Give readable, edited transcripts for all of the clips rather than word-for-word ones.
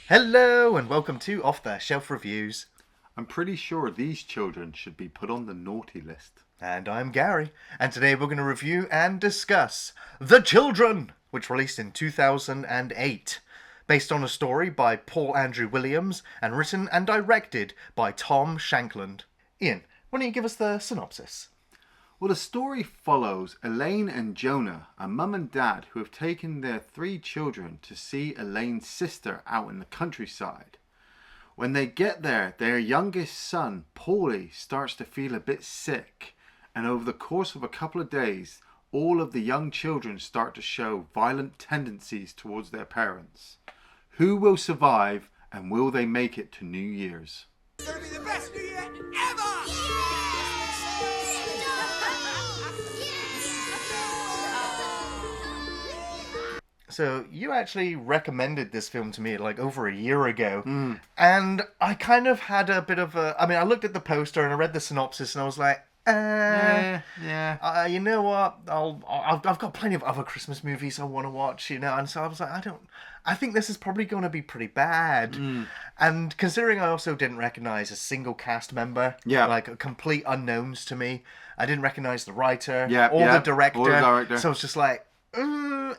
Hello and welcome to Off the Shelf Reviews. I'm pretty sure these children should be put on the naughty list. And I'm Gary, and today we're going to review and discuss The Children, which released in 2008. Based on a story by Paul Andrew Williams and written and directed by Tom Shankland. Ian, why don't you give us the synopsis? Well, the story follows Elaine and Jonah, a mum and dad who have taken their 3 children to see Elaine's sister out in the countryside. When they get there, their youngest son, Paulie, starts to feel a bit sick, and over the course of a couple of days, all of the young children start to show violent tendencies towards their parents. Who will survive, and will they make it to New Year's? It's gonna be the best New Year ever! So you actually recommended this film to me like over a year ago, and I kind of had a bit of a... I mean, I looked at the poster and I read the synopsis and I was like, you know what? I've got plenty of other Christmas movies I want to watch, you know, and so I was like, I think this is probably going to be pretty bad. And considering I also didn't recognize a single cast member, like complete unknowns to me, I didn't recognize the writer or the director, so it's just like,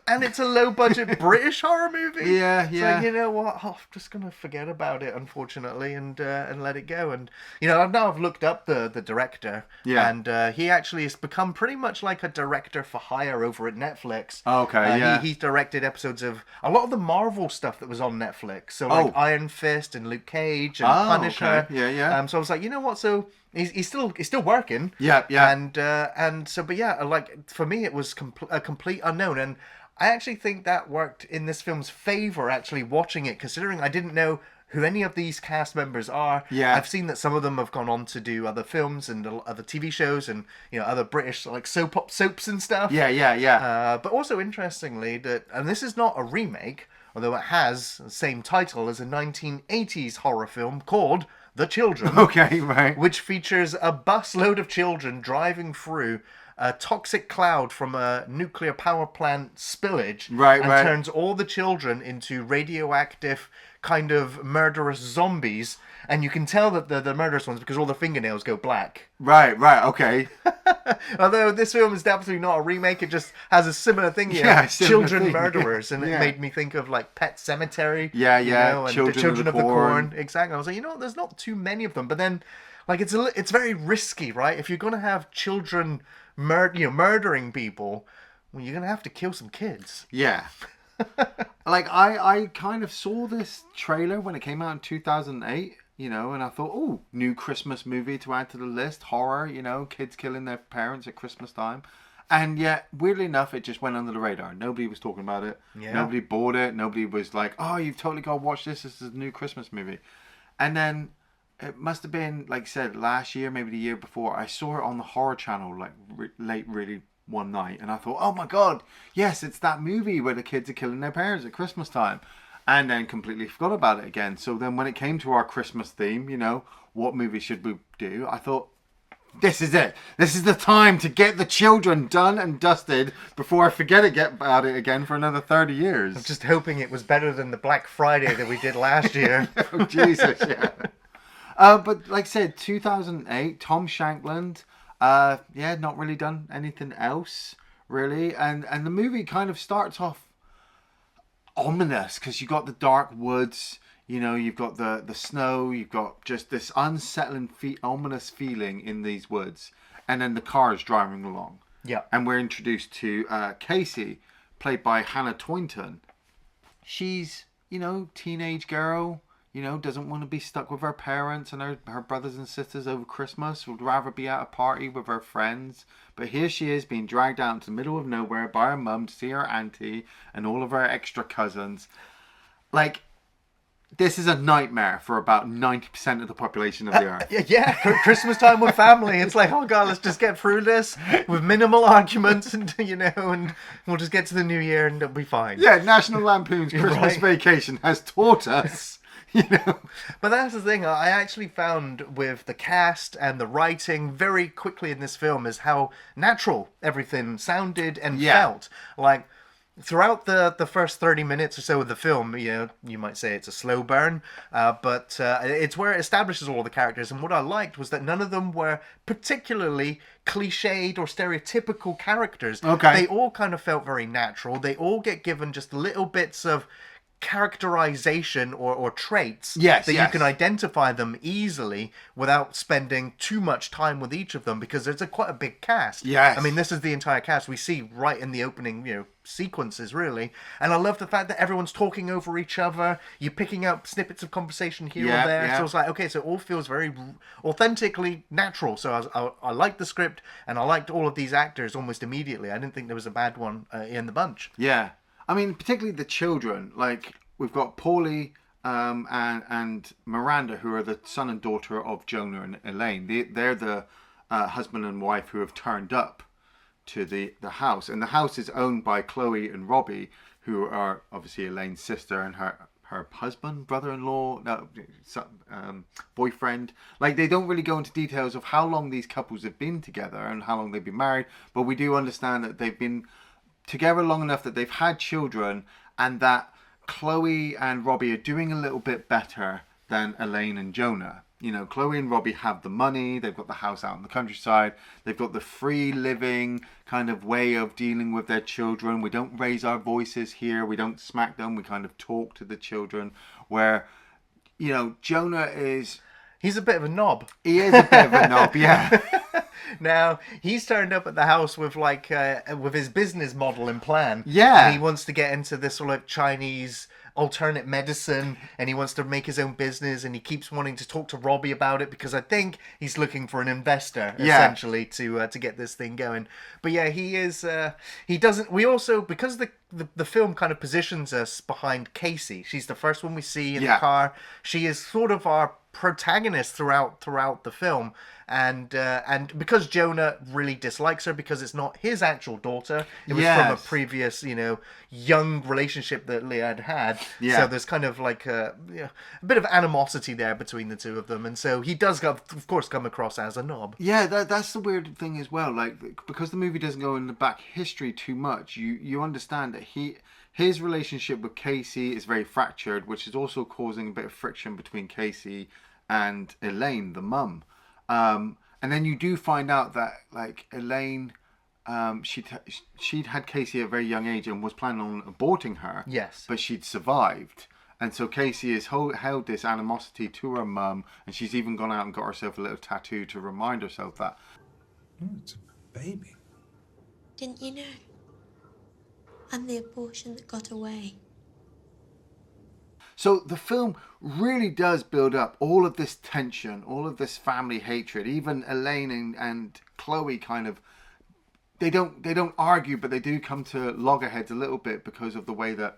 and it's a low-budget British horror movie. So you know what? I'm just gonna forget about it, unfortunately, and let it go. And you know, I've looked up the director, and he actually has become pretty much like a director for hire over at Netflix. He's directed episodes of a lot of the Marvel stuff that was on Netflix. So like Iron Fist and Luke Cage and Punisher. So I was like, you know what? So he's still working. And so, but yeah, like for me, it was a complete unknown, and I actually think that worked in this film's favor. Actually, watching it, considering I didn't know who any of these cast members are. I've seen that some of them have gone on to do other films and other TV shows, and you know, other British like soaps and stuff. But also interestingly, and this is not a remake, although it has the same title as a 1980s horror film called The Children. Which features a busload of children driving through a toxic cloud from a nuclear power plant spillage and turns all the children into radioactive kind of murderous zombies, and you can tell that they're the murderous ones because all the fingernails go black. Although this film is absolutely not a remake, it just has a similar thing here. Children murderers, and it made me think of like Pet Cemetery. You know, and Children of the Corn. Exactly. I was like, you know what, there's not too many of them, but then like it's very risky, right? If you're gonna have children murdering people, well, you're gonna have to kill some kids. Like I kind of saw this trailer when it came out in 2008, you know, and I thought, oh, new Christmas movie to add to the list, horror, you know, kids killing their parents at Christmas time. And yet, weirdly enough, it just went under the radar. Nobody was talking about it. Nobody bought it. Nobody was like, oh, you've totally got to watch this. This is a new Christmas movie. And then it must have been, like I said, last year, maybe the year before, I saw it on the horror channel, like late really one night. And I thought, oh my God, yes, it's that movie where the kids are killing their parents at Christmas time. And then completely forgot about it again. So then when it came to our Christmas theme, you know, what movie should we do? I thought, this is it. This is the time to get The Children done and dusted before I forget about it again for another 30 years. I'm just hoping it was better than the Black Friday that we did last year. Oh, Jesus, but like I said, 2008, Tom Shankland, not really done anything else, really. And the movie kind of starts off ominous because you've got the dark woods, you know, you've got the snow, you've got just this unsettling, ominous feeling in these woods. And then the car is driving along. And we're introduced to Casey, played by Hannah Tointon. She's, you know, teenage girl, you know, doesn't want to be stuck with her parents and her brothers and sisters over Christmas. Would rather be at a party with her friends. But here she is being dragged out into the middle of nowhere by her mum to see her auntie and all of her extra cousins. Like, this is a nightmare for about 90% of the population of the earth. Christmas time with family. It's like, oh God, let's just get through this with minimal arguments, and you know, and we'll just get to the new year and it'll be fine. National Lampoon's Christmas Vacation has taught us. You know, but that's the thing I actually found with the cast and the writing very quickly in this film is how natural everything sounded and felt. Like throughout the first 30 minutes or so of the film, you might say it's a slow burn, but it's where it establishes all the characters. And what I liked was that none of them were particularly cliched or stereotypical characters. Okay. They all kind of felt very natural. They all get given just little bits of characterization or traits Yes, that yes. you can identify them easily without spending too much time with each of them, because there's quite a big cast. Yes. I mean, this is the entire cast we see right in the opening, sequences, really. And I love the fact that everyone's talking over each other. You're picking up snippets of conversation here Yeah, and there. yeah. So it's like, okay, so it all feels very authentically natural. So I liked the script, and I liked all of these actors almost immediately. I didn't think there was a bad one in the bunch. Yeah. I mean, particularly the children. Like, we've got Paulie and Miranda, who are the son and daughter of Jonah and Elaine. They're the husband and wife who have turned up to the house. And the house is owned by Chloe and Robbie, who are obviously Elaine's sister and her husband, brother-in-law, boyfriend. Like, they don't really go into details of how long these couples have been together and how long they've been married. But we do understand that they've been together long enough that they've had children, and that Chloe and Robbie are doing a little bit better than Elaine and Jonah. Chloe and Robbie have the money, they've got the house out in the countryside, they've got the free living kind of way of dealing with their children. We don't raise our voices here, we don't smack them, we kind of talk to the children. Where, Jonah is... He's a bit of a knob. He is a bit of a knob, yeah. Now, he's turned up at the house with with his business model and plan. Yeah. And he wants to get into this sort of Chinese alternate medicine, and he wants to make his own business, and he keeps wanting to talk to Robbie about it, because I think he's looking for an investor, essentially, to get this thing going. But yeah, he is, he doesn't, we also, because the film kind of positions us behind Casey. She's the first one we see in the car. She is sort of our protagonist throughout the film, and because Jonah really dislikes her because it's not his actual daughter, it was from a previous young relationship that Leah had. So there's kind of like a bit of animosity there between the two of them, and so he does of course come across as a knob. That's the weird thing as well, like, because the movie doesn't go in the back history too much, you understand that his relationship with Casey is very fractured, which is also causing a bit of friction between Casey and Elaine, the mum. And then you do find out that, like, Elaine, she'd had Casey at a very young age and was planning on aborting her. Yes. But she'd survived. And so Casey has held this animosity to her mum, and she's even gone out and got herself a little tattoo to remind herself that. Oh, it's a baby. Didn't you know? I'm the abortion that got away. So the film really does build up all of this tension, all of this family hatred. Even Elaine and Chloe kind of, they don't argue, but they do come to loggerheads a little bit because of the way that,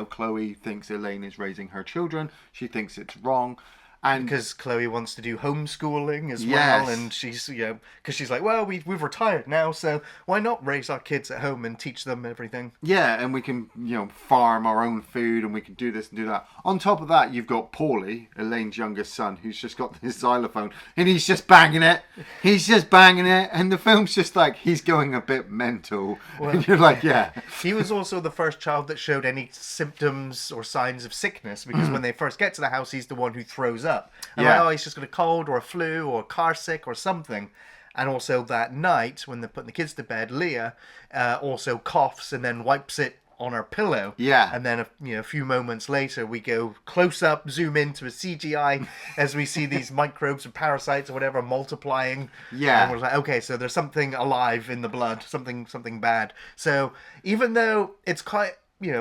Chloe thinks Elaine is raising her children. She thinks it's wrong. And because Chloe wants to do homeschooling as Yes. well, and she's because she's like, well, we've retired now, so why not raise our kids at home and teach them everything? yeah, and we can, farm our own food, and we can do this and do that. On top of that, you've got Paulie, Elaine's youngest son, who's just got his xylophone, and he's just banging it. He's just banging it, and the film's just like, he's going a bit mental. And you're like, yeah. He was also the first child that showed any symptoms or signs of sickness, because when they first get to the house, he's the one who throws up. And Yeah. like, he's just got a cold or a flu or car sick or something. And also that night, when they're putting the kids to bed, Leah also coughs and then wipes it on her pillow. Yeah. And then a few moments later, we go close up, zoom into a CGI as we see these microbes or parasites or whatever multiplying. Yeah. And we're like, okay, so there's something alive in the blood, something bad. So even though it's quite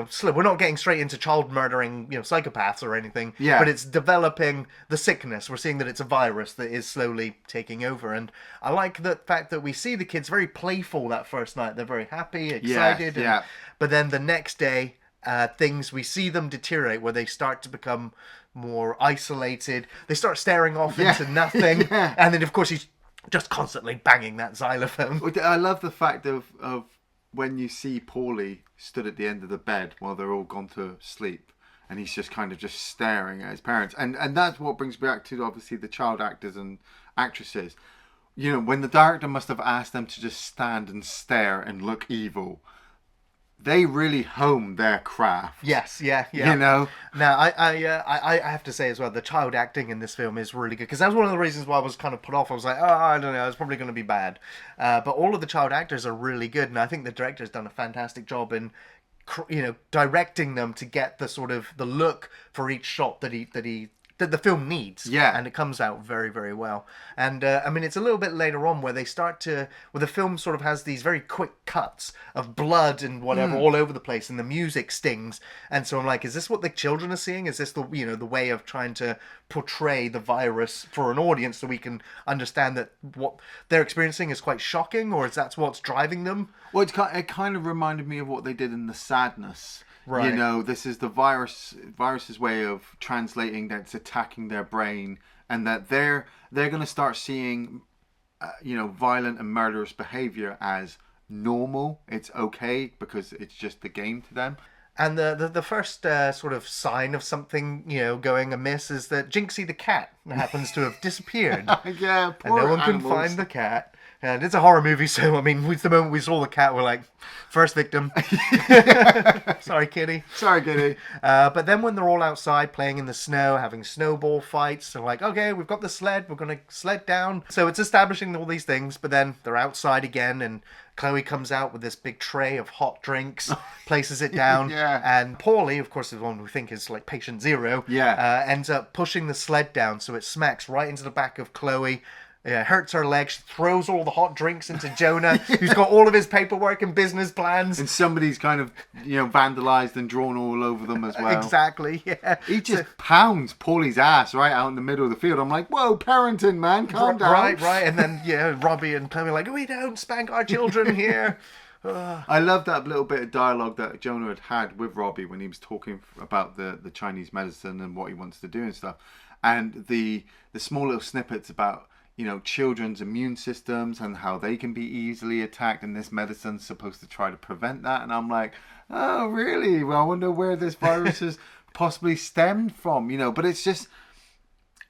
slow, we're not getting straight into child murdering psychopaths or anything. Yeah. But it's developing the sickness. We're seeing that it's a virus that is slowly taking over, and I like the fact that we see the kids very playful that first night. They're very happy, excited. yeah. But then the next day, we see them deteriorate, where they start to become more isolated. They start staring off into nothing, Yeah. and then of course he's just constantly banging that xylophone. I love the fact of when you see Paulie stood at the end of the bed while they're all gone to sleep, and he's just kind of just staring at his parents, and that's what brings me back to obviously the child actors and actresses. When the director must have asked them to just stand and stare and look evil, they really hone their craft. Yes, yeah. You know? Now, I have to say as well, the child acting in this film is really good, because that was one of the reasons why I was kind of put off. I was like, oh, I don't know, it's probably going to be bad. But all of the child actors are really good, and I think the director's done a fantastic job in, directing them to get the sort of the look for each shot that the film needs. Yeah. And it comes out very, very well. And, I mean, it's a little bit later on where the film sort of has these very quick cuts of blood and whatever all over the place, and the music stings. And so I'm like, is this what the children are seeing? Is this the way of trying to portray the virus for an audience so we can understand that what they're experiencing is quite shocking, or is that what's driving them? Well, it kind of reminded me of what they did in The Sadness. Right. You know, this is the virus's way of translating that it's attacking their brain, and that they're going to start seeing, violent and murderous behavior as normal. It's okay because it's just the game to them. And the first sort of sign of something, going amiss is that Jinxie the cat happens to have disappeared. Yeah, and no one can find the cat. And it's a horror movie, so, I mean, the moment we saw the cat, we're like, first victim. Sorry, kitty. Sorry, kitty. But then when they're all outside playing in the snow, having snowball fights, they're like, okay, we've got the sled, we're going to sled down. So it's establishing all these things, but then they're outside again, and Chloe comes out with this big tray of hot drinks, places it down, Yeah. and Paulie, of course, the one we think is like patient zero, ends up pushing the sled down, so it smacks right into the back of Chloe. Yeah, hurts her leg. She throws all the hot drinks into Jonah, who's got all of his paperwork and business plans. And somebody's kind of, vandalized and drawn all over them as well. Exactly, yeah. He just pounds Paulie's ass right out in the middle of the field. I'm like, whoa, parenting, man, calm down. Right. And then, Robbie and Chloe are like, we don't spank our children here. I love that little bit of dialogue that Jonah had with Robbie when he was talking about the Chinese medicine and what he wants to do and stuff. And the small little snippets about, children's immune systems and how they can be easily attacked, and this medicine's supposed to try to prevent that. And I'm like, oh, really? Well, I wonder where this virus has possibly stemmed from, But it's just,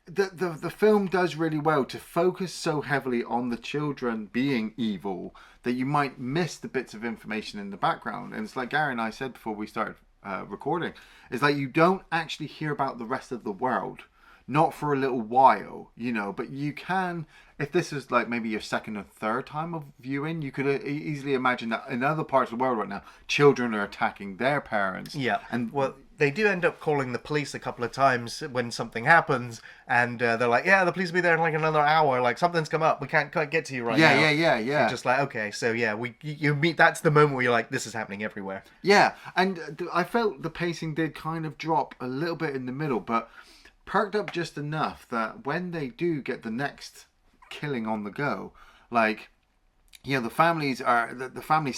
the film does really well to focus so heavily on the children being evil that you might miss the bits of information in the background. And it's like Gary and I said before we started recording, it's like you don't actually hear about the rest of the world. Not for a little while, but you can, if this is like maybe your second or third time of viewing, you could easily imagine that in other parts of the world right now, children are attacking their parents. Yeah. And they do end up calling the police a couple of times when something happens, and they're like, yeah, the police will be there in like another hour, like something's come up, we can't get to you right now. Yeah. You're just like, okay, so yeah, you meet, that's the moment where you're like, this is happening everywhere. Yeah, and I felt the pacing did kind of drop a little bit in the middle, but perked up just enough that when they do get the next killing on the go, like, the families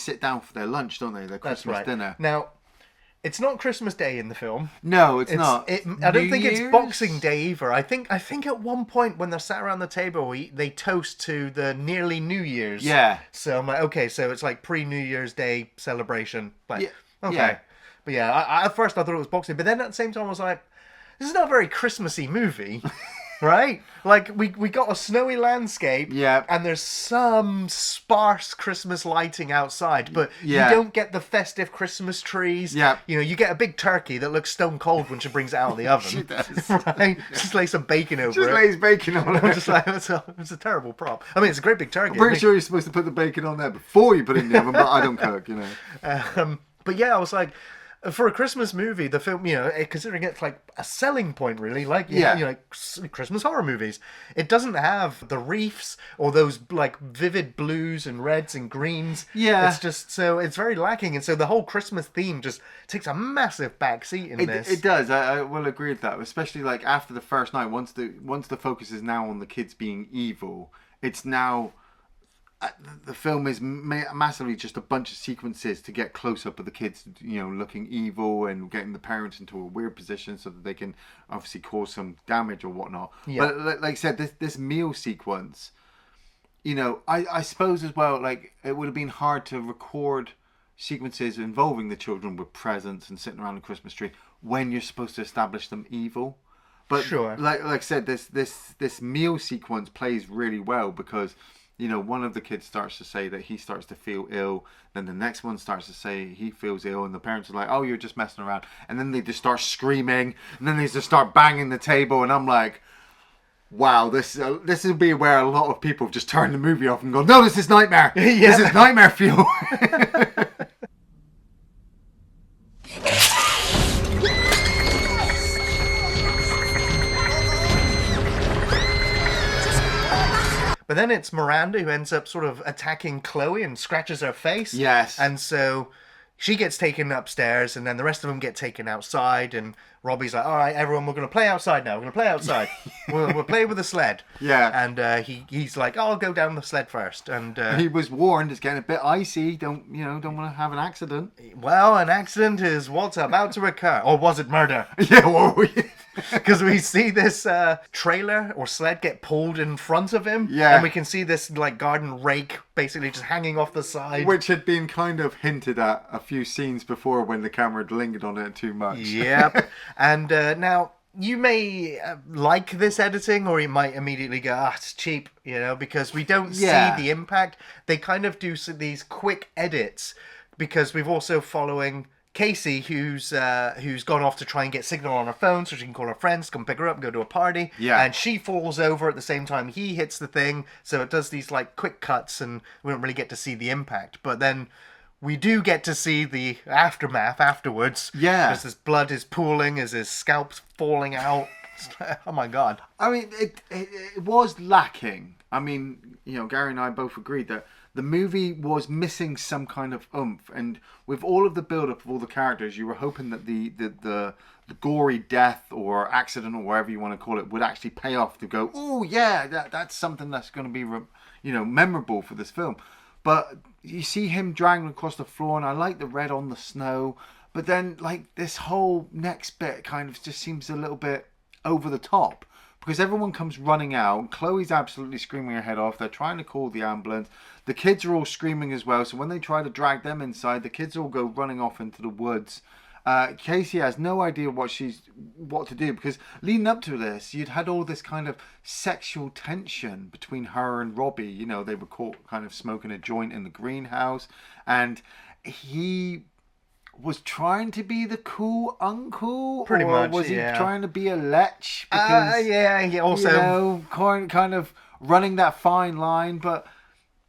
sit down for their lunch, don't they? Their Christmas dinner. Now, it's not Christmas Day in the film. No, it's not. I don't think it's Boxing Day either. I think at one point when they're sat around the table, they toast to the nearly New Year's. Yeah. So I'm like, okay, so it's like pre-New Year's Day celebration. Like, yeah. okay. Yeah. But yeah, I at first I thought it was Boxing Day, but then at the same time I was like, this is not a very Christmassy movie, right? Like, we got a snowy landscape, and there's some sparse Christmas lighting outside, but you don't get the festive Christmas trees. Yeah. You get a big turkey that looks stone cold when she brings it out of the oven. She does. Right? Just lay some bacon over it. Just lays bacon on it. I'm just like, it's a terrible prop. I mean, it's a great big turkey. I'm pretty sure you're supposed to put the bacon on there before you put it in the oven, but I don't cook, But yeah, I was like, for a Christmas movie, the film, considering it's like a selling point, really, like Christmas horror movies, it doesn't have the reefs or those like vivid blues and reds and greens. Yeah, it's just so it's very lacking, and so the whole Christmas theme just takes a massive backseat in this. It does. I will agree with that, especially like after the first night. Once the focus is now on the kids being evil, it's now. The film is massively just a bunch of sequences to get close up of the kids, looking evil and getting the parents into a weird position so that they can obviously cause some damage or whatnot. Yeah. But like I said, this meal sequence, I suppose as well, like it would have been hard to record sequences involving the children with presents and sitting around the Christmas tree when you're supposed to establish them evil. But sure, like I said, this meal sequence plays really well because one of the kids starts to say that he starts to feel ill. Then the next one starts to say he feels ill, and the parents are like, "Oh, you're just messing around." And then they just start screaming, and then they just start banging the table, and I'm like, "Wow, this will be where a lot of people have just turned the movie off and go, no, this is nightmare. This is nightmare fuel." But then it's Miranda who ends up sort of attacking Chloe and scratches her face. Yes. And so she gets taken upstairs, and then the rest of them get taken outside, and Robbie's like, all right, everyone, we're going to play outside now. We're going to play outside. we'll play with the sled. Yeah. And he's like, oh, I'll go down the sled first. And he was warned it's getting a bit icy. Don't want to have an accident. Well, an accident is what's about to occur. Or was it murder? Yeah, well, because we see this trailer or sled get pulled in front of him. Yeah. And we can see this like garden rake basically just hanging off the side. Which had been kind of hinted at a few scenes before when the camera had lingered on it too much. Yep. And now you may like this editing, or you might immediately go, it's cheap, because we don't see the impact. They kind of do these quick edits because we've also following Casey, who's gone off to try and get signal on her phone so she can call her friends, come pick her up and go to a party. Yeah. And she falls over at the same time he hits the thing. So it does these like quick cuts and we don't really get to see the impact. But then we do get to see the aftermath afterwards. Yeah. As his blood is pooling, as his scalp's falling out. Oh my God. I mean, it was lacking. I mean, Gary and I both agreed that the movie was missing some kind of oomph, and with all of the build-up of all the characters, you were hoping that the gory death or accident or whatever you want to call it would actually pay off to go, oh yeah, that's something that's going to be memorable for this film. But you see him dragging across the floor, and I like the red on the snow, but then like this whole next bit kind of just seems a little bit over the top. Because everyone comes running out. Chloe's absolutely screaming her head off. They're trying to call the ambulance. The kids are all screaming as well. So when they try to drag them inside, the kids all go running off into the woods. Casey has no idea what to do. Because leading up to this, you'd had all this kind of sexual tension between her and Robbie. They were caught kind of smoking a joint in the greenhouse. And he was trying to be the cool uncle, pretty much. Was he trying to be a lech? Because, yeah. Also, kind of running that fine line. But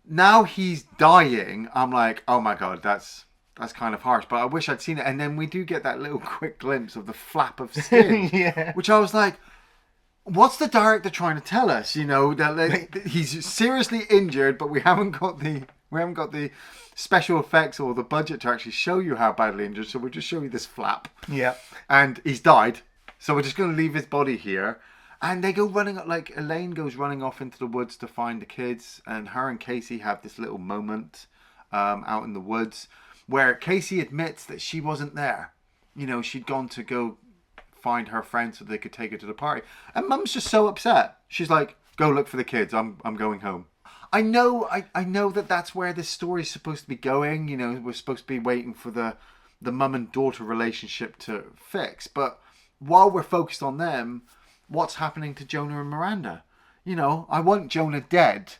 now he's dying. I'm like, oh my God, that's kind of harsh. But I wish I'd seen it. And then we do get that little quick glimpse of the flap of skin, which I was like, what's the director trying to tell us? That he's seriously injured, but we haven't got the special effects or the budget to actually show you how badly injured, so we'll just show you this flap. Yeah. And he's died, so we're just going to leave his body here. And they go running, like Elaine goes running off into the woods to find the kids, and her and Casey have this little moment out in the woods where Casey admits that she wasn't there. She'd gone to go find her friends so they could take her to the party. And Mum's just so upset. She's like, go look for the kids, I'm going home. I know that that's where this story is supposed to be going. We're supposed to be waiting for the mum and daughter relationship to fix. But while we're focused on them, what's happening to Jonah and Miranda? I want Jonah dead.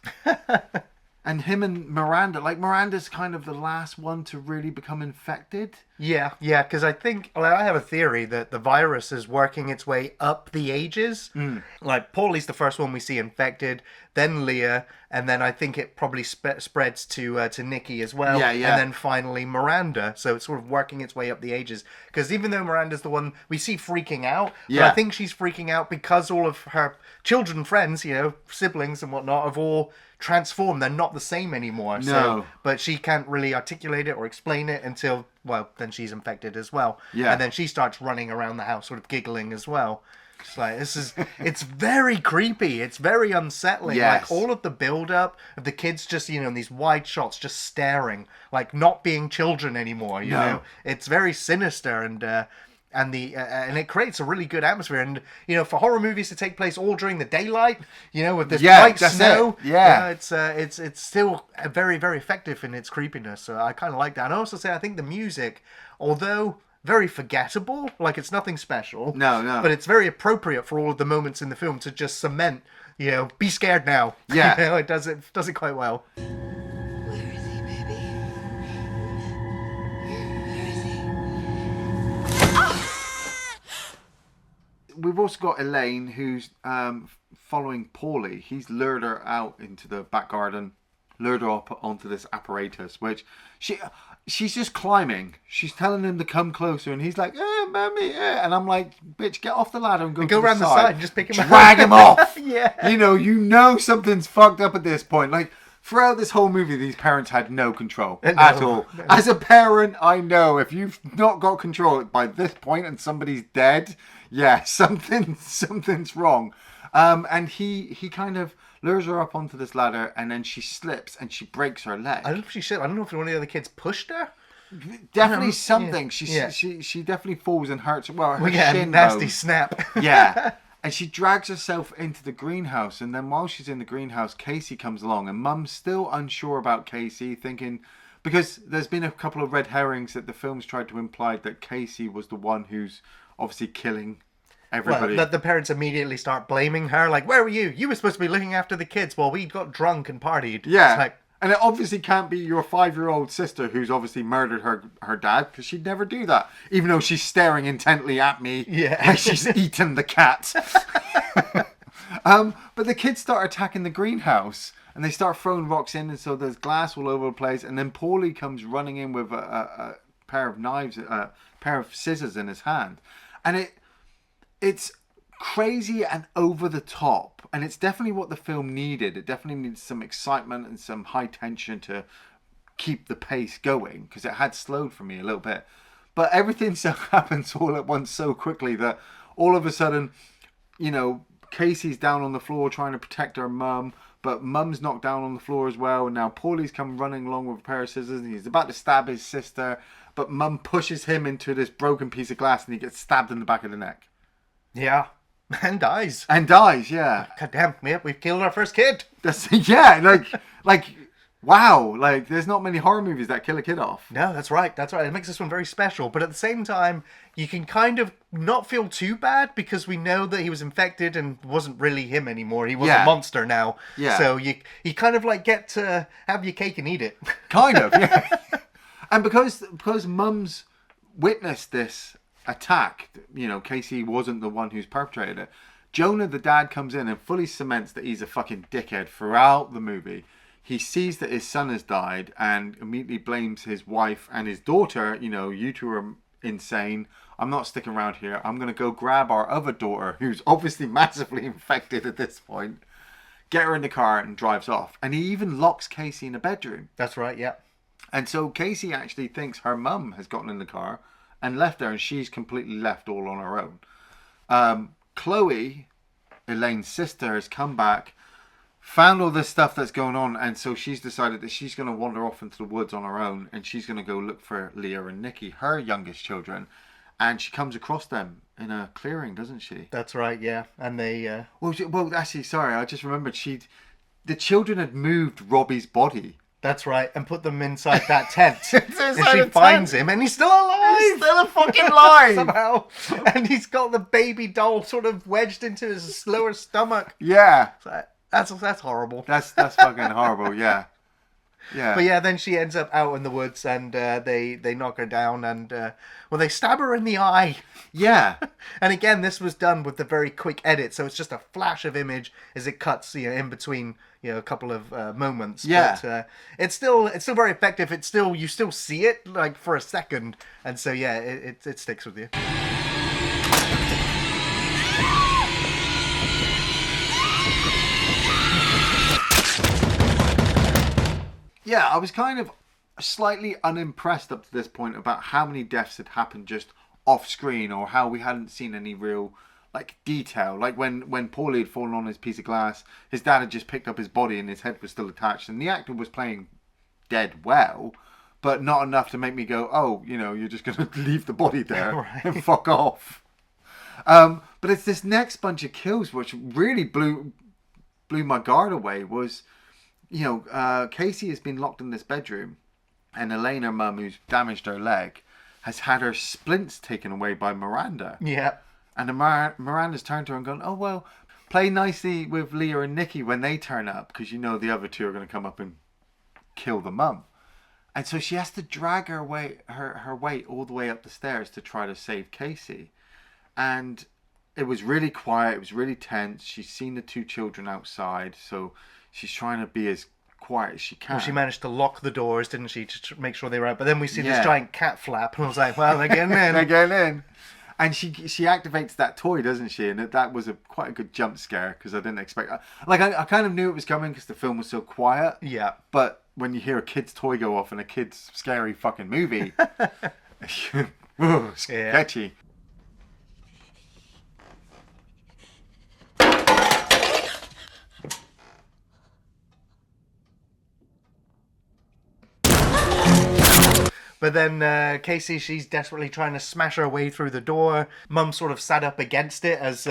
And him and Miranda, like Miranda's kind of the last one to really become infected. Yeah, because I think, I have a theory that the virus is working its way up the ages. Like, Paulie's the first one we see infected, then Leah, and then I think it probably spreads to Nikki as well. Yeah. And then finally Miranda. So it's sort of working its way up the ages. Because even though Miranda's the one we see freaking out, but I think she's freaking out because all of her children, friends, siblings and whatnot, have all transformed. They're not the same anymore. No. So, but she can't really articulate it or explain it until, then she's infected as well. Yeah. And then she starts running around the house sort of giggling as well. It's like, it's very creepy. It's very unsettling. Yes. Like all of the build up of the kids just, in these wide shots, just staring, like not being children anymore, you know? It's very sinister and it creates a really good atmosphere. And, for horror movies to take place all during the daylight, with this bright snow, it's still very, very effective in its creepiness. So I kind of like that. And I also say I think the music, although very forgettable, like it's nothing special. No. But it's very appropriate for all of the moments in the film to just cement You know, be scared now. Yeah. You know, it does it quite well. Where is he, baby? Where is he? We've also got Elaine, who's following Paulie. He's lured her out into the back garden, lured her up onto this apparatus, which she's just climbing. She's telling him to come closer, and he's like, mommy, and I'm like, bitch, get off the ladder and go around the side and just pick him up. Drag him off. Yeah. You know something's fucked up at this point. Like, throughout this whole movie, these parents had no control at all. No. As a parent, I know if you've not got control by this point and somebody's dead, yeah, something's wrong. And he kind of lures her up onto this ladder, and then she slips and she breaks her leg. I don't know if she should. I don't know if one of the other kids pushed her. Definitely something. Yeah. She definitely falls and hurts. Well, her yeah, shin nasty bone. snap. Yeah. And she drags herself into the greenhouse, and then while she's in the greenhouse, Casey comes along, and Mum's still unsure about Casey, thinking, because there's been a couple of red herrings that the film's tried to imply that Casey was the one who's obviously killing everybody. Well, the parents immediately start blaming her, like, where were you? You were supposed to be looking after the kids while we got drunk and partied. Yeah. It's like, and it obviously can't be your 5-year-old sister who's obviously murdered her dad, because she'd never do that, even though she's staring intently at me as she's eaten the cat. But the kids start attacking the greenhouse, and they start throwing rocks in, and so there's glass all over the place, and then Paulie comes running in with a pair of knives, a pair of scissors in his hand, and it's crazy and over the top, and it's definitely what the film needed. It definitely needs some excitement and some high tension to keep the pace going, because it had slowed for me a little bit. But everything so happens all at once so quickly that all of a sudden, Casey's down on the floor trying to protect her mum, but Mum's knocked down on the floor as well, and now Paulie's come running along with a pair of scissors, and he's about to stab his sister, but Mum pushes him into this broken piece of glass, and he gets stabbed in the back of the neck. yeah. And dies. Yeah. God damn, we've killed our first kid. Wow, there's not many horror movies that kill a kid off. No, that's right. It makes this one very special. But at the same time, you can kind of not feel too bad, because we know that he was infected and wasn't really him anymore. He was a monster now. Yeah. So you kind of get to have your cake and eat it. Kind of, yeah. And because Mum's witnessed this attack, Casey wasn't the one who's perpetrated it. Jonah, the dad, comes in and fully cements that he's a fucking dickhead throughout the movie. He sees that his son has died and immediately blames his wife and his daughter. You two are insane. I'm not sticking around here. I'm going to go grab our other daughter, who's obviously massively infected at this point, get her in the car, and drives off. And he even locks Casey in a bedroom. That's right, yeah. And so Casey actually thinks her mum has gotten in the car and left her, and she's completely left all on her own. Chloe, Elaine's sister, has come back, found all this stuff that's going on, and so she's decided that she's going to wander off into the woods on her own, and she's going to go look for Leah and Nikki, her youngest children, and she comes across them in a clearing, doesn't she? That's right, yeah. And they... Well, actually, sorry, I just remembered the children had moved Robbie's body. That's right, and put them inside that tent. And she finds him, and he's still alive! He's still fucking alive! Somehow. And he's got the baby doll sort of wedged into his lower stomach. Yeah. That's horrible. That's fucking horrible, yeah. Yeah. But yeah, then she ends up out in the woods, and they knock her down, and they stab her in the eye. Yeah. And again, this was done with the very quick edit, so it's just a flash of image as it cuts, in between, a couple of moments. Yeah. But it's still very effective. You still see it for a second, and so yeah, it sticks with you. Yeah, I was kind of slightly unimpressed up to this point about how many deaths had happened just off screen, or how we hadn't seen any real detail. Like when Paulie had fallen on his piece of glass, his dad had just picked up his body and his head was still attached, and the actor was playing dead well, but not enough to make me go, oh, you're just going to leave the body there Right. and fuck off. But it's this next bunch of kills which really blew my guard away. Was Casey has been locked in this bedroom, and Elaine, her mum, who's damaged her leg, has had her splints taken away by Miranda. Yeah. And Miranda's turned to her and gone, oh, well, play nicely with Leah and Nikki when they turn up, because you know the other two are going to come up and kill the mum. And so she has to drag her weight all the way up the stairs to try to save Casey. And it was really quiet. It was really tense. She's seen the two children outside, so she's trying to be as quiet as she can. Well, she managed to lock the doors, didn't she, to make sure they were out. But then we see Yeah. this giant cat flap, and I was like, well, they're getting in. They're getting in. And she activates that toy, doesn't she? And that was quite a good jump scare, because I didn't expect... I kind of knew it was coming because the film was so quiet. Yeah. But when you hear a kid's toy go off in a kid's scary fucking movie... sketchy. But then Casey, she's desperately trying to smash her way through the door. Mum sort of sat up against it as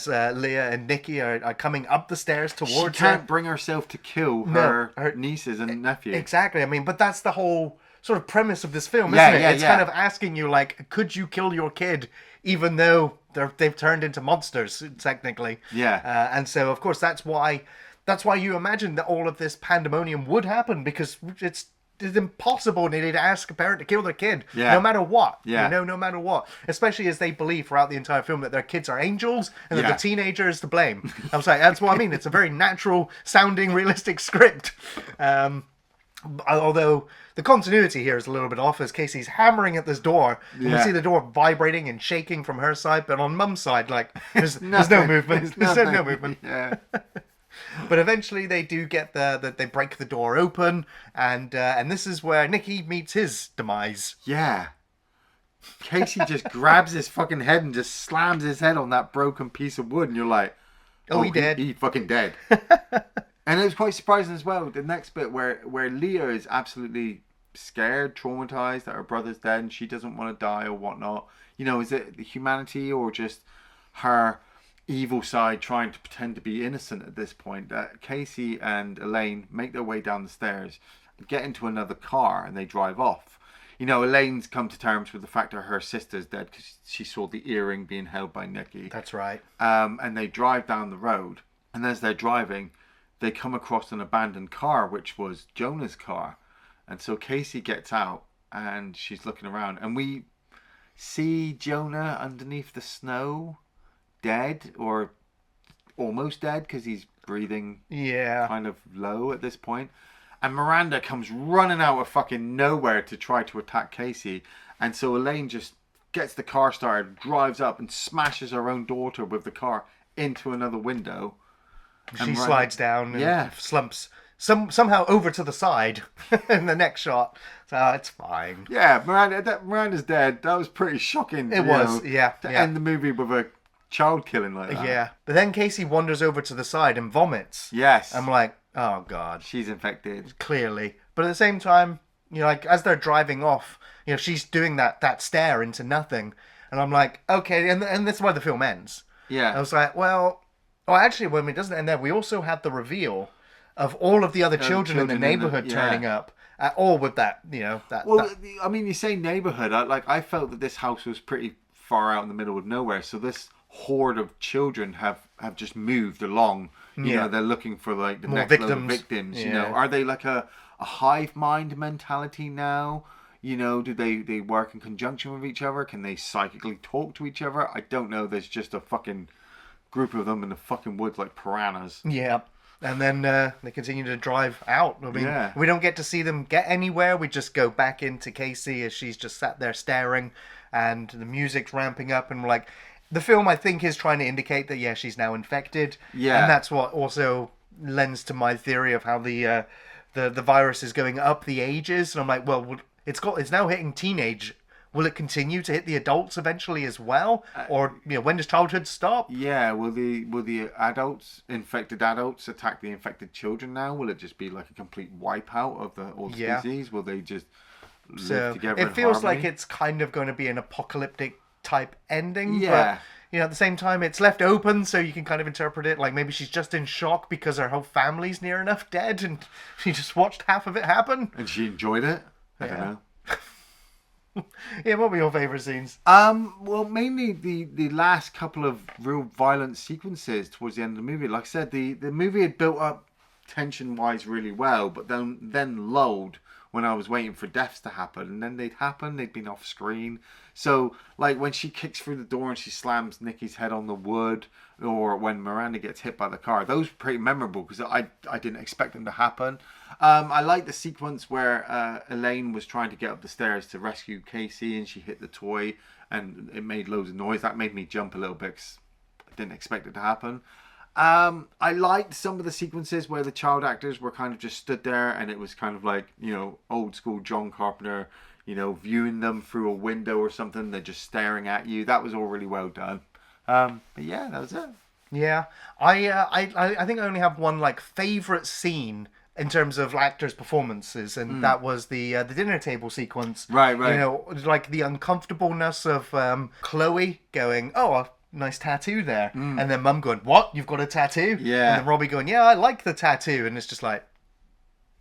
Leah and Nikki are coming up the stairs towards her. She can't bring herself to kill her nieces and nephew. Exactly. I mean, but that's the whole sort of premise of this film, Yeah, isn't it? yeah, It's yeah. kind of asking you, like, could you kill your kid even though they've turned into monsters, technically? Yeah. And so, of course, that's why you imagine that all of this pandemonium would happen, because it's impossible nearly to ask a parent to kill their kid, no matter what. Yeah. No matter what. Especially as they believe throughout the entire film that their kids are angels and that Yeah. the teenager is to blame. I was like, that's what I mean. It's a very natural sounding, realistic script. Although the continuity here is a little bit off, as Casey's hammering at this door, and we Yeah. see the door vibrating and shaking from her side, but on Mum's side, like, there's no Nothing. movement. There's no movement. Yeah. But eventually they do get they break the door open, and this is where Nicky meets his demise. Yeah. Casey just grabs his fucking head and just slams his head on that broken piece of wood, and you're like, Oh, he dead. He fucking dead. And it was quite surprising as well, the next bit where Leah is absolutely scared, traumatized that her brother's dead and she doesn't want to die or whatnot. You know, is it humanity or just her evil side trying to pretend to be innocent at this point? Casey and Elaine make their way down the stairs, get into another car, and they drive off. You know, Elaine's come to terms with the fact that her sister's dead because she saw the earring being held by Nicky. That's right. And they drive down the road, and as they're driving, they come across an abandoned car, which was Jonah's car. And so Casey gets out, and she's looking around, and we see Jonah underneath the snow, dead, or almost dead, because he's breathing kind of low at this point. And Miranda comes running out of fucking nowhere to try to attack Casey. And so Elaine just gets the car started, drives up, and smashes her own daughter with the car into another window. She slides down and Yeah. slumps somehow over to the side in the next shot. So it's fine. Yeah, Miranda's dead. That was pretty shocking. It was, yeah. To end the movie with a child killing like that. Yeah. But then Casey wanders over to the side and vomits. Yes. I'm like, oh, God. She's infected. Clearly. But at the same time, you know, like, as they're driving off, you know, she's doing that stare into nothing. And I'm like, okay, and that's why the film ends. Yeah. I was like, well, actually, when it doesn't end there, we also had the reveal of all of the other children in the neighborhood turning up, all with that, you know, that. Well, that... I mean, you say neighborhood. I felt that this house was pretty far out in the middle of nowhere. So this horde of children have just moved along. You know, they're looking for like the more next victims. level victims. Yeah. You know, are they like a hive mind mentality now? You know, do they work in conjunction with each other? Can they psychically talk to each other? I don't know. There's just a fucking group of them in the fucking woods like piranhas. Yeah. And then they continue to drive out. I mean, we don't get to see them get anywhere. We just go back into Casey as she's just sat there staring, and the music's ramping up, and we're like, the film, I think, is trying to indicate that, yeah, she's now infected. Yeah. And that's what also lends to my theory of how the virus is going up the ages. And I'm like, well, it's now hitting teenage. Will it continue to hit the adults eventually as well? Or, you know, when does childhood stop? Yeah, will the adults, infected adults, attack the infected children now? Will it just be like a complete wipeout of the all species? Will they just live together? It feels like it's kind of going to be an apocalyptic type ending. Yeah. But, you know, at the same time, it's left open, so you can kind of interpret it like maybe she's just in shock because her whole family's near enough dead, and she just watched half of it happen. And she enjoyed it. I don't know. Yeah, what were your favourite scenes? Well, mainly the last couple of real violent sequences towards the end of the movie. Like I said, the movie had built up tension wise really well, but then lulled when I was waiting for deaths to happen, and then they'd happen. They'd been off screen. So, like when she kicks through the door and she slams Nikki's head on the wood, or when Miranda gets hit by the car, those were pretty memorable because I didn't expect them to happen. I like the sequence where Elaine was trying to get up the stairs to rescue Casey, and she hit the toy, and it made loads of noise. That made me jump a little bit because I didn't expect it to happen. I liked some of the sequences where the child actors were kind of just stood there, and it was kind of like, old school John Carpenter, viewing them through a window or something. They're just staring at you. That was all really well done. But yeah, that was it. Yeah, I think I only have one like favourite scene in terms of actors' performances, and that was the dinner table sequence. Right. Like the uncomfortableness of Chloe going, "Oh, a nice tattoo there," and then Mum going, "What? You've got a tattoo?" Yeah. And then Robbie going, "Yeah, I like the tattoo," and it's just like.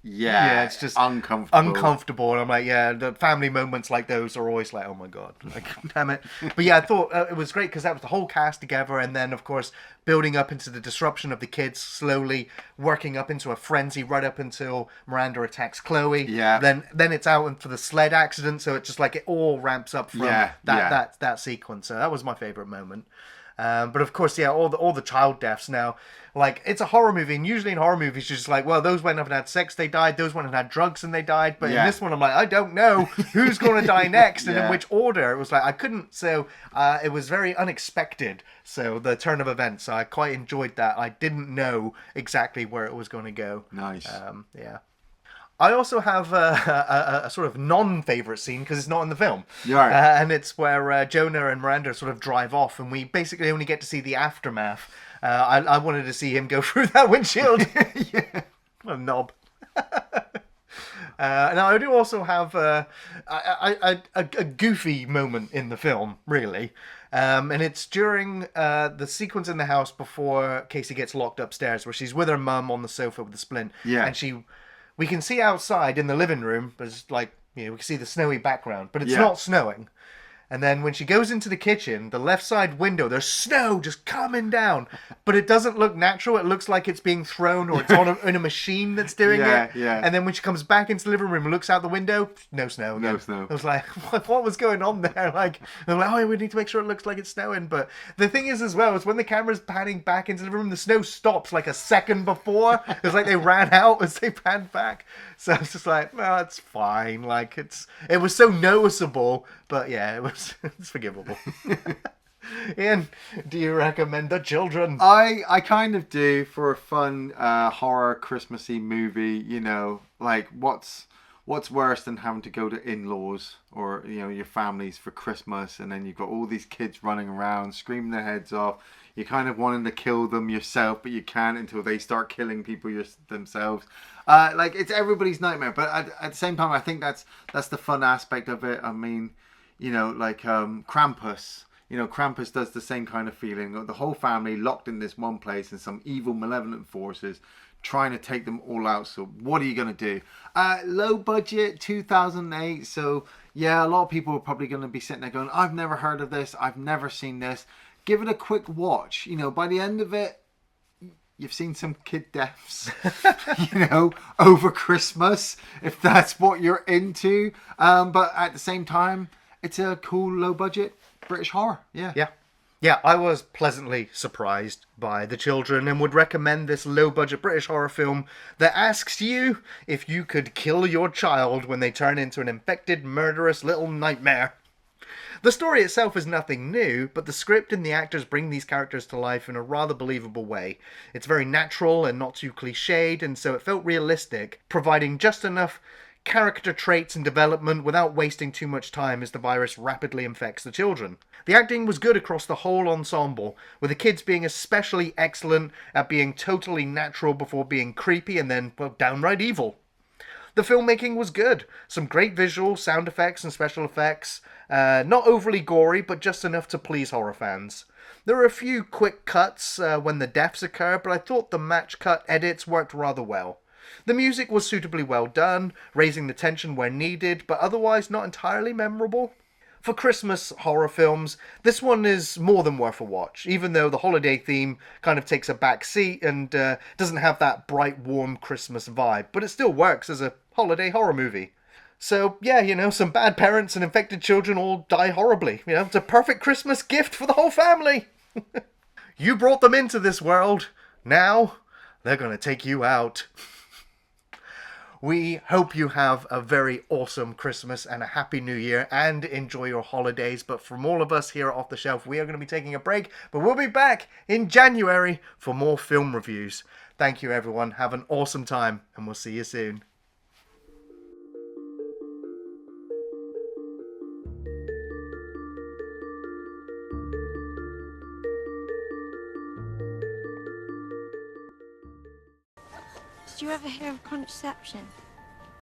Yeah, it's just uncomfortable. And I'm like, yeah, the family moments like those are always like, oh my god, like, damn it. But yeah, I thought it was great because that was the whole cast together, and then of course building up into the disruption of the kids, slowly working up into a frenzy right up until Miranda attacks Chloe. Yeah. Then it's out for the sled accident, so it's just like it all ramps up from that sequence. So that was my favorite moment. But of course, yeah, all the child deaths now. Like, it's a horror movie, and usually in horror movies, you're just like, well, those went up and had sex, they died. Those went and had drugs, and they died. But in this one, I'm like, I don't know who's going to die next and in which order. It was like, I couldn't, so it was very unexpected. So the turn of events, so I quite enjoyed that. I didn't know exactly where it was going to go. Nice. Yeah. I also have a sort of non-favourite scene because it's not in the film. Right. And it's where Jonah and Miranda sort of drive off, and we basically only get to see the aftermath. I wanted to see him go through that windshield. Yeah. What a knob. Now, I do also have a goofy moment in the film, really. And it's during the sequence in the house before Casey gets locked upstairs, where she's with her mum on the sofa with the splint. Yeah. And we can see outside in the living room, there's like, we can see the snowy background, but it's not snowing. And then when she goes into the kitchen, the left side window, there's snow just coming down. But it doesn't look natural. It looks like it's being thrown, or it's in a machine that's doing it. Yeah. And then when she comes back into the living room and looks out the window, no snow again. No snow. I was like, what was going on there? Like, I'm like, oh, we need to make sure it looks like it's snowing. But the thing is as well, is when the camera's panning back into the living room, the snow stops like a second before. It's like they ran out as they panned back. So it's just like, no, it's fine. Like, it was so noticeable, but yeah, it's forgivable. Ian, do you recommend The Children? I kind of do, for a fun horror Christmassy movie. Like what's worse than having to go to in-laws or your families for Christmas, and then you've got all these kids running around screaming their heads off. You're kind of wanting to kill them yourself, but you can't until they start killing people themselves. Like, it's everybody's nightmare, but at the same time, I think that's the fun aspect of it. I mean, like Krampus. Krampus does the same kind of feeling. The whole family locked in this one place, and some evil, malevolent forces trying to take them all out. So what are you going to do? Low budget, 2008. So yeah, a lot of people are probably going to be sitting there going, I've never heard of this. I've never seen this. Give it a quick watch. By the end of it, you've seen some kid deaths, over Christmas, if that's what you're into. But at the same time, it's a cool, low-budget British horror. Yeah. Yeah, I was pleasantly surprised by The Children and would recommend this low-budget British horror film that asks you if you could kill your child when they turn into an infected, murderous little nightmare. The story itself is nothing new, but the script and the actors bring these characters to life in a rather believable way. It's very natural and not too cliched, and so it felt realistic, providing just enough character traits and development without wasting too much time as the virus rapidly infects the children. The acting was good across the whole ensemble, with the kids being especially excellent at being totally natural before being creepy and then, well, downright evil. The filmmaking was good. Some great visuals, sound effects and special effects. Not overly gory, but just enough to please horror fans. There were a few quick cuts when the deaths occurred, but I thought the match cut edits worked rather well. The music was suitably well done, raising the tension where needed, but otherwise not entirely memorable. For Christmas horror films, this one is more than worth a watch, even though the holiday theme kind of takes a back seat and doesn't have that bright, warm Christmas vibe, but it still works as a holiday horror movie. So, yeah, you know, some bad parents and infected children all die horribly. You know, it's a perfect Christmas gift for the whole family. You brought them into this world. Now, they're going to take you out. We hope you have a very awesome Christmas and a happy New Year and enjoy your holidays. But from all of us here at Off the Shelf, we are going to be taking a break, but we'll be back in January for more film reviews. Thank you, everyone. Have an awesome time, and we'll see you soon. Did you ever hear of contraception?